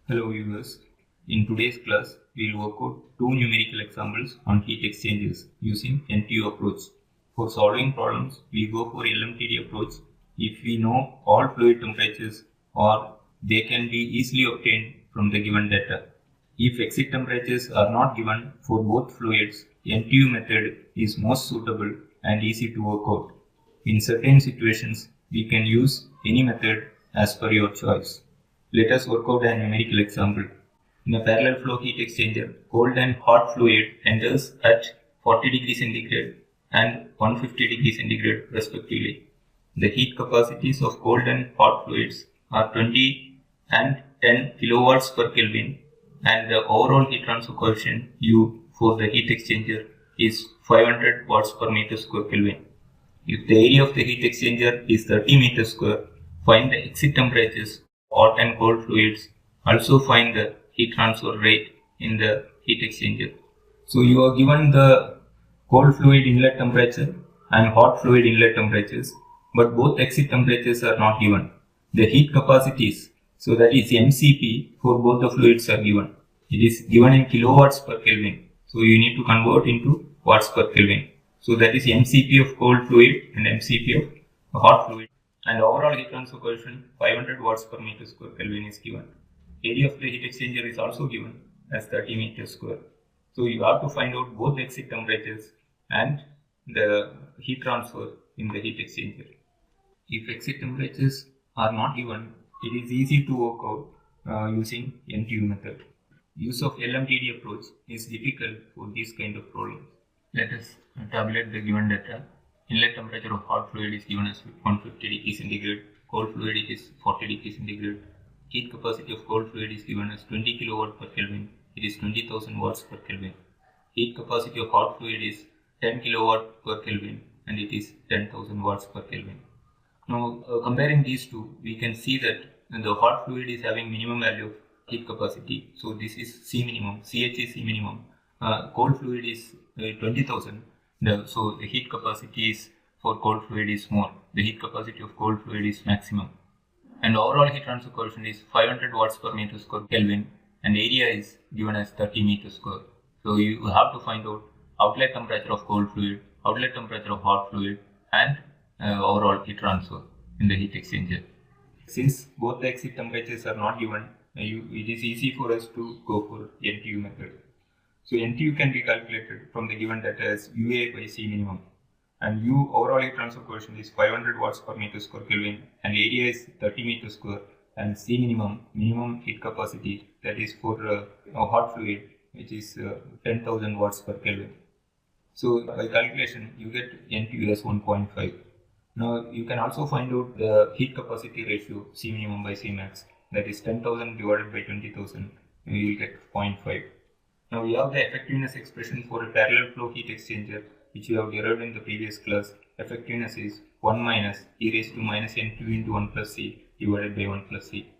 Hello viewers, in today's class we will work out two numerical examples on heat exchangers using NTU approach. For solving problems we go for LMTD approach if we know all fluid temperatures or they can be easily obtained from the given data. If exit temperatures are not given for both fluids, NTU method is most suitable and easy to work out. In certain situations we can use any method as per your choice. Let us work out a numerical example. In a parallel flow heat exchanger, cold and hot fluid enters at 40 degrees centigrade and 150 degrees centigrade respectively. The heat capacities of cold and hot fluids are 20 and 10 kilowatts per Kelvin, and the overall heat transfer coefficient U for the heat exchanger is 500 watts per meter square Kelvin. If the area of the heat exchanger is 30 meters square, find the exit temperatures hot and cold fluids. Also find the heat transfer rate in the heat exchanger. So you are given the cold fluid inlet temperature and hot fluid inlet temperatures, but both exit temperatures are not given. The heat capacities, so that is MCP for both the fluids are given. It is given in kilowatts per Kelvin. So you need to convert into watts per Kelvin. So that is MCP of cold fluid and MCP of hot fluid. And overall heat transfer coefficient 500 watts per meter square Kelvin is given. Area of the heat exchanger is also given as 30 meters square. So you have to find out both exit temperatures and the heat transfer in the heat exchanger. If exit temperatures are not given, it is easy to work out using NTU method. Use of LMTD approach is difficult for these kind of problems. Let us tabulate the given data. Inlet temperature of hot fluid is given as 150 degrees centigrade, cold fluid is 40 degrees centigrade. Heat capacity of cold fluid is given as 20 kilowatt per Kelvin, it is 20,000 watts per Kelvin. Heat capacity of hot fluid is 10 kilowatt per Kelvin and it is 10,000 watts per Kelvin. Now comparing these two, we can see that the hot fluid is having minimum value of heat capacity, so this is C minimum, CH is C minimum. Cold fluid is 20,000. So the heat capacity is for cold fluid is more. The heat capacity of cold fluid is maximum. And overall heat transfer coefficient is 500 watts per meter square Kelvin and area is given as 30 meters square. So you have to find out outlet temperature of cold fluid, outlet temperature of hot fluid and overall heat transfer in the heat exchanger. Since both the exit temperatures are not given, it is easy for us to go for NTU method. So NTU can be calculated from the given data as UA by C minimum, and U overall heat transfer coefficient is 500 watts per meter square Kelvin and area is 30 meters square, and C minimum heat capacity, that is for a hot fluid, which is 10,000 watts per Kelvin. So by calculation you get NTU as 1.5. Now you can also find out the heat capacity ratio C minimum by C max, that is 10,000 divided by 20,000, you will get 0.5. Now we have the effectiveness expression for a parallel flow heat exchanger, which we have derived in the previous class. Effectiveness is 1 minus e raised to minus NTU into 1 plus C divided by 1 plus C.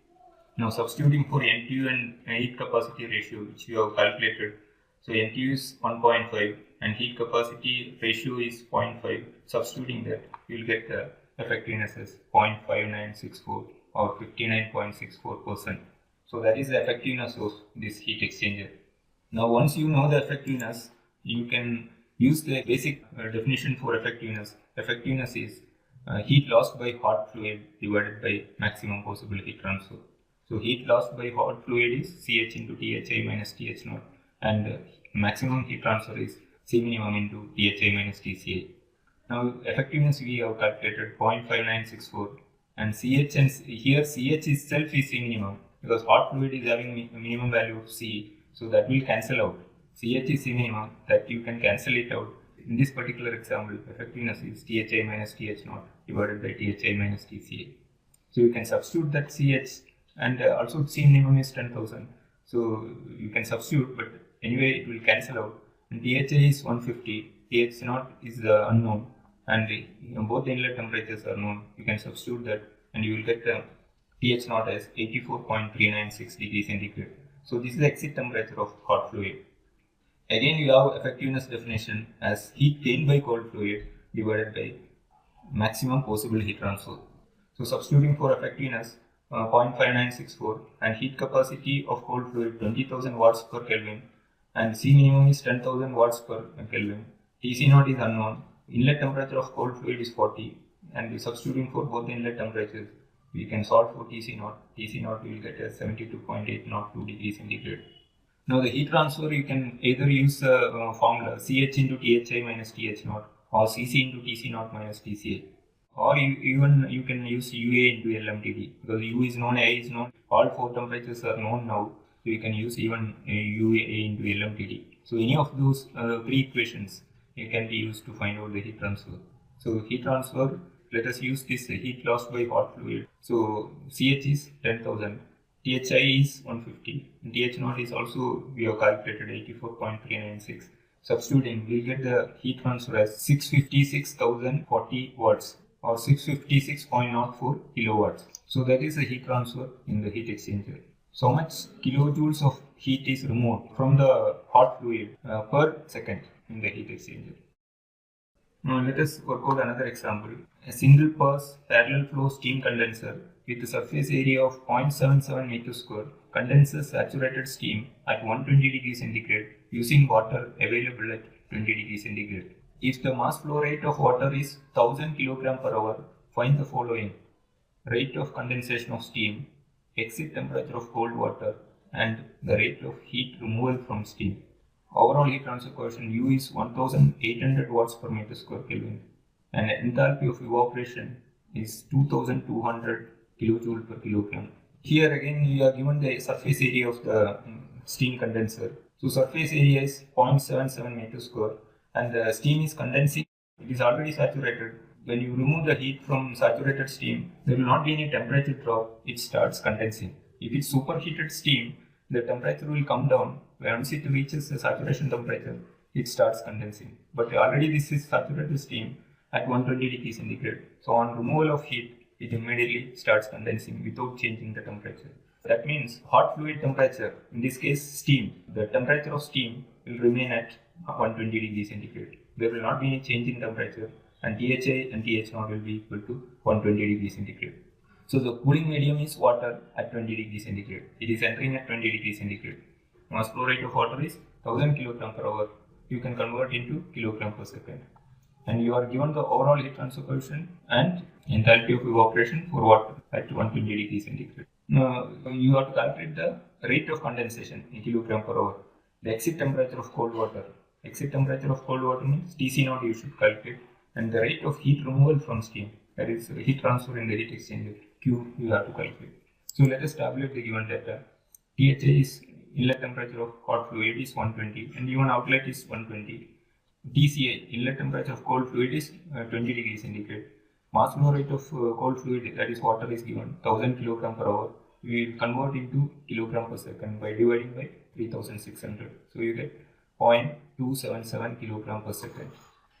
Now substituting for NTU and heat capacity ratio, which we have calculated, so NTU is 1.5 and heat capacity ratio is 0.5. Substituting that, you will get the effectiveness as 0.5964 or 59.64%. So that is the effectiveness of this heat exchanger. Now once you know the effectiveness, you can use the basic definition for effectiveness. Effectiveness is heat lost by hot fluid divided by maximum possible heat transfer. So heat lost by hot fluid is CH into THI minus TH0 and maximum heat transfer is C minimum into THI minus TCI. Now effectiveness we have calculated 0.5964 and CH, and here CH itself is C minimum because hot fluid is having minimum value of C. So that will cancel out. CH is C minimum, that you can cancel it out. In this particular example, effectiveness is THI minus TH0 divided by THI minus TCA. So you can substitute that CH, and also C minimum is 10,000. So you can substitute, but anyway it will cancel out. And THI is 150, TH0 is the unknown, and both the inlet temperatures are known. You can substitute that and you will get the TH0 as 84.396 degrees centigrade. So this is the exit temperature of hot fluid. Again you have effectiveness definition as heat gained by cold fluid divided by maximum possible heat transfer. So substituting for effectiveness, 0.5964 and heat capacity of cold fluid 20,000 watts per Kelvin and C minimum is 10,000 watts per Kelvin. Tc0 is unknown. Inlet temperature of cold fluid is 40 and substituting for both the inlet temperatures we can solve for Tc0. Tc0 we will get as 72.802 degrees centigrade. Now the heat transfer you can either use the formula Ch into Thi minus Th0 or Cc into Tc0 minus Tca. Or you can use UA into LMTD because U is known, A is known, all four temperatures are known now. So you can use even UA into LMTD. So any of those three equations it can be used to find out the heat transfer. So heat transfer, let us use this heat lost by hot fluid. So Ch is 10,000, Thi is 150, and Th0 is also we have calculated 84.396. Substituting, we get the heat transfer as 656,040 watts or 656.04 kilowatts. So that is the heat transfer in the heat exchanger. So much kilojoules of heat is removed from the hot fluid per second in the heat exchanger. Now let us work out another example. A single pass parallel flow steam condenser with a surface area of 0.77 meters square condenses saturated steam at 120 degrees centigrade using water available at 20 degrees centigrade. If the mass flow rate of water is 1000 kg per hour, find the following: rate of condensation of steam, exit temperature of cold water, and the rate of heat removal from steam. Overall heat transfer coefficient U is 1800 watts per meter square Kelvin, and enthalpy of evaporation is 2200 kilojoule per kilogram. Here again we are given the surface area of the steam condenser. So surface area is 0.77 meters square and the steam is condensing. It is already saturated. When you remove the heat from saturated steam, there will not be any temperature drop. It starts condensing. If it's superheated steam, the temperature will come down. Once it reaches the saturation temperature, it starts condensing. But already this is saturated steam at 120 degrees centigrade. So on removal of heat, it immediately starts condensing without changing the temperature. That means hot fluid temperature, in this case steam, the temperature of steam will remain at 120 degrees centigrade. There will not be any change in temperature and Thi and Th0 will be equal to 120 degrees centigrade. So the cooling medium is water at 20 degrees centigrade. It is entering at 20 degrees centigrade. Mass flow rate of water is 1000 kg per hour. You can convert into kilogram per second. And you are given the overall heat transfer coefficient and enthalpy of evaporation for water at 120 degrees centigrade. Now you have to calculate the rate of condensation in kilogram per hour. The exit temperature of cold water. Exit temperature of cold water means Tc0 you should calculate, and the rate of heat removal from steam, that is heat transfer in the heat exchanger, Q, you have to calculate. So let us tabulate the given data. Thi is inlet temperature of hot fluid is 120 and given outlet is 120. Tca, inlet temperature of cold fluid is 20 degrees centigrade. Mass flow rate of cold fluid, that is water, is given 1000 kg per hour. We will convert into kilogram per second by dividing by 3600. So you get 0.277 kilogram per second.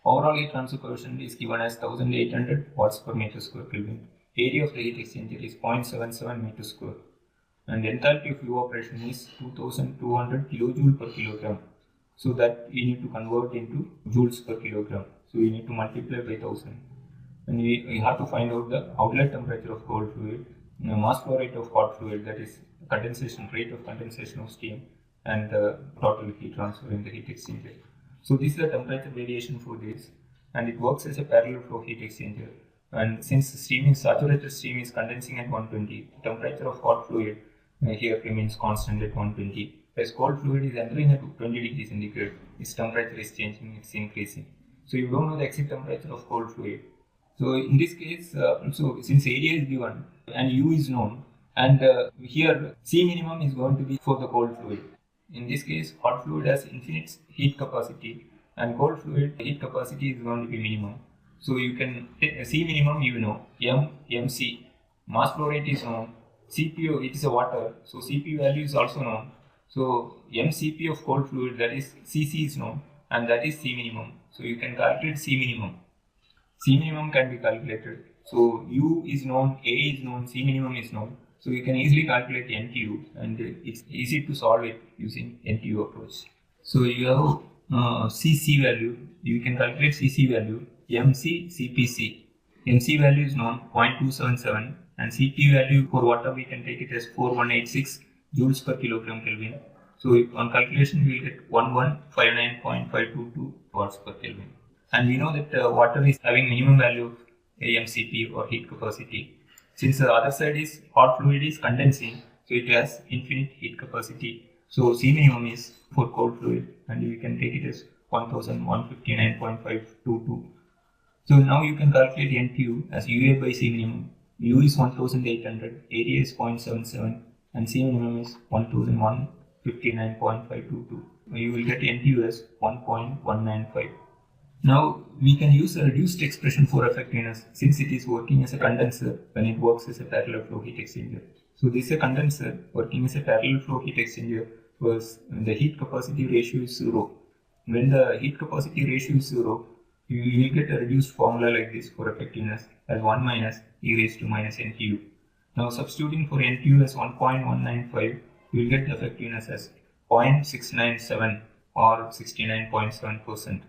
Overall heat transfer coefficient is given as 1800 watts per meter square Kelvin. Area of the heat exchanger is 0.77 meters square. And enthalpy of evaporation is 2200 kilojoule per kilogram. So that we need to convert into joules per kilogram. So we need to multiply by 1000. And we have to find out the outlet temperature of cold fluid, the mass flow rate of hot fluid, that is condensation, rate of condensation of steam, and the total heat transfer in the heat exchanger. So this is the temperature variation for this, and it works as a parallel flow heat exchanger. And since saturated steam is condensing at 120, the temperature of hot fluid here remains constant at 120. As cold fluid is entering at 20 degrees centigrade, its temperature is changing, it's increasing. So you don't know the exit temperature of cold fluid. So in this case, so since area is given and U is known, and here C minimum is going to be for the cold fluid. In this case, hot fluid has infinite heat capacity and cold fluid heat capacity is going to be minimum. So you can take C minimum, you know, MC, mass flow rate is known, CP, it is a water, so CP value is also known. So MCP of cold fluid, that is CC, is known, and that is C minimum. So you can calculate C minimum. C minimum can be calculated. So U is known, A is known, C minimum is known. So you can easily calculate NTU, and it's easy to solve it using NTU approach. So you have CC value, you can calculate CC value, MC, CPC. MC value is known 0.277, and Cp value for water we can take it as 4186 joules per kilogram Kelvin. So on calculation we will get 1159.522 watts per Kelvin. And we know that water is having minimum value of AmCp or heat capacity. Since the other side is hot fluid is condensing, so it has infinite heat capacity. So C minimum is for cold fluid, and we can take it as 1159.522. So now you can calculate NTU as UA by C minimum. U is 1800, area is 0.77, and C minimum is 1159.522. You will get NTU as 1.195. Now we can use a reduced expression for effectiveness since it is working as a condenser when it works as a parallel flow heat exchanger. So this is a condenser working as a parallel flow heat exchanger was the heat capacity ratio is 0. When the heat capacity ratio is 0, you will get a reduced formula like this for effectiveness as 1 minus e raised to minus NTU. Now substituting for NTU as 1.195, you will get the effectiveness as 0.697 or 69.7%.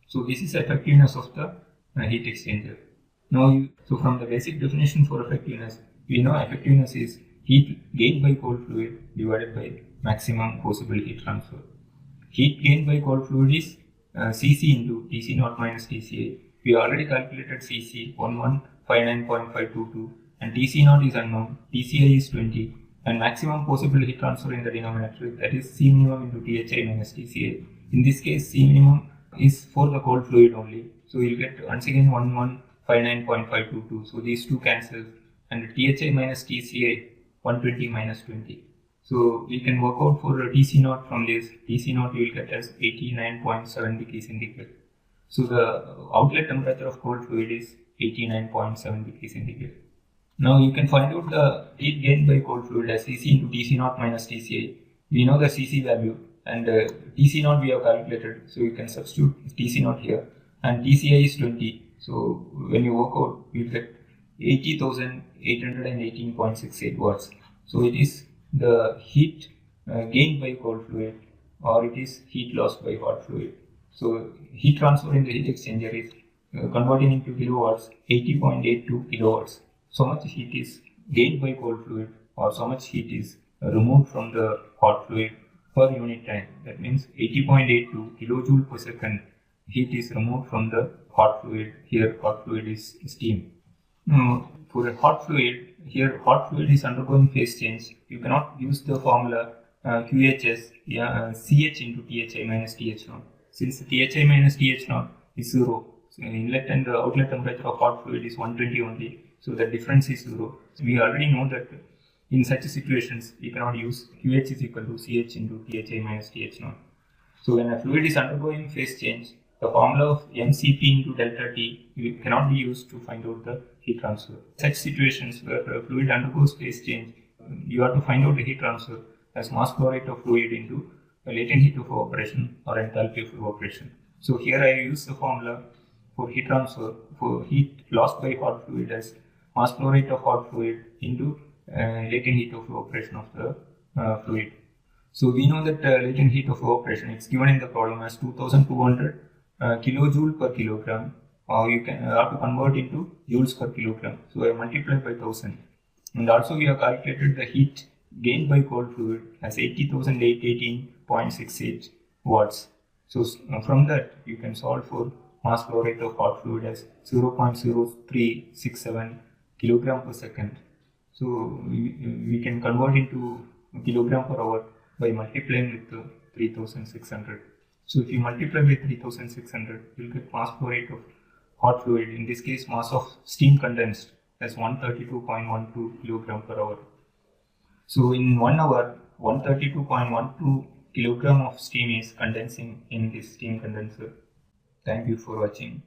So this is effectiveness of the heat exchanger. Now, so from the basic definition for effectiveness, we know effectiveness is heat gained by cold fluid divided by maximum possible heat transfer. Heat gained by cold fluid is Cc into Tc0 minus Tci. We already calculated Cc 1159.522 and Tc0 is unknown, Tci is 20, and maximum possible heat transfer in the denominator, that is C minimum into Thi minus Tci. In this case, C minimum is for the cold fluid only. So you will get once again 1159.522. So these two cancel, and Thi minus Tci 120 minus 20. So we can work out for Tc0 from this. Tc0 you will get as 89.7 degrees centigrade. So the outlet temperature of cold fluid is 89.7 degrees centigrade. Now you can find out the heat gained by cold fluid as Cc into Tc0 minus Tci. We know the Cc value, and Tc0 we have calculated, so you can substitute Tc0 here, and Tci is 20, so when you work out you will get 80,818.68 watts. So it is the heat gained by cold fluid, or it is heat lost by hot fluid. So heat transfer in the heat exchanger is converting into kilowatts 80.82 kilowatts. So much heat is gained by cold fluid, or so much heat is removed from the hot fluid per unit time. That means 80.82 kilojoule per second heat is removed from the hot fluid. Here hot fluid is steam. For a hot fluid, here hot fluid is undergoing phase change. You cannot use the formula QHS CH into Thi minus Th0. Since Thi minus Th0 is 0, so inlet and outlet temperature of hot fluid is 120 only. So the difference is 0. So we already know that in such situations we cannot use QH is equal to CH into Thi minus Th0. So when a fluid is undergoing phase change, the formula of mCp into delta T cannot be used to find out the heat transfer. Such situations where a fluid undergoes phase change, you have to find out the heat transfer as mass flow rate of fluid into the latent heat of evaporation or enthalpy of evaporation. So here I use the formula for heat transfer for heat lost by hot fluid as mass flow rate of hot fluid into latent heat of evaporation of the fluid. So we know that latent heat of evaporation is given in the problem as 2200 kilojoule per kilogram, or you can have to convert into joules per kilogram. So I multiply by 1000, and also we have calculated the heat gained by cold fluid as 80,818.68 watts. So from that you can solve for mass flow rate of hot fluid as 0.0367 kilogram per second. So we can convert into kilogram per hour by multiplying with 3600. So if you multiply by 3600, you will get mass flow rate of hot fluid, in this case mass of steam condensed, as 132.12 kilogram per hour. So in 1 hour, 132.12 kilogram of steam is condensing in this steam condenser. Thank you for watching.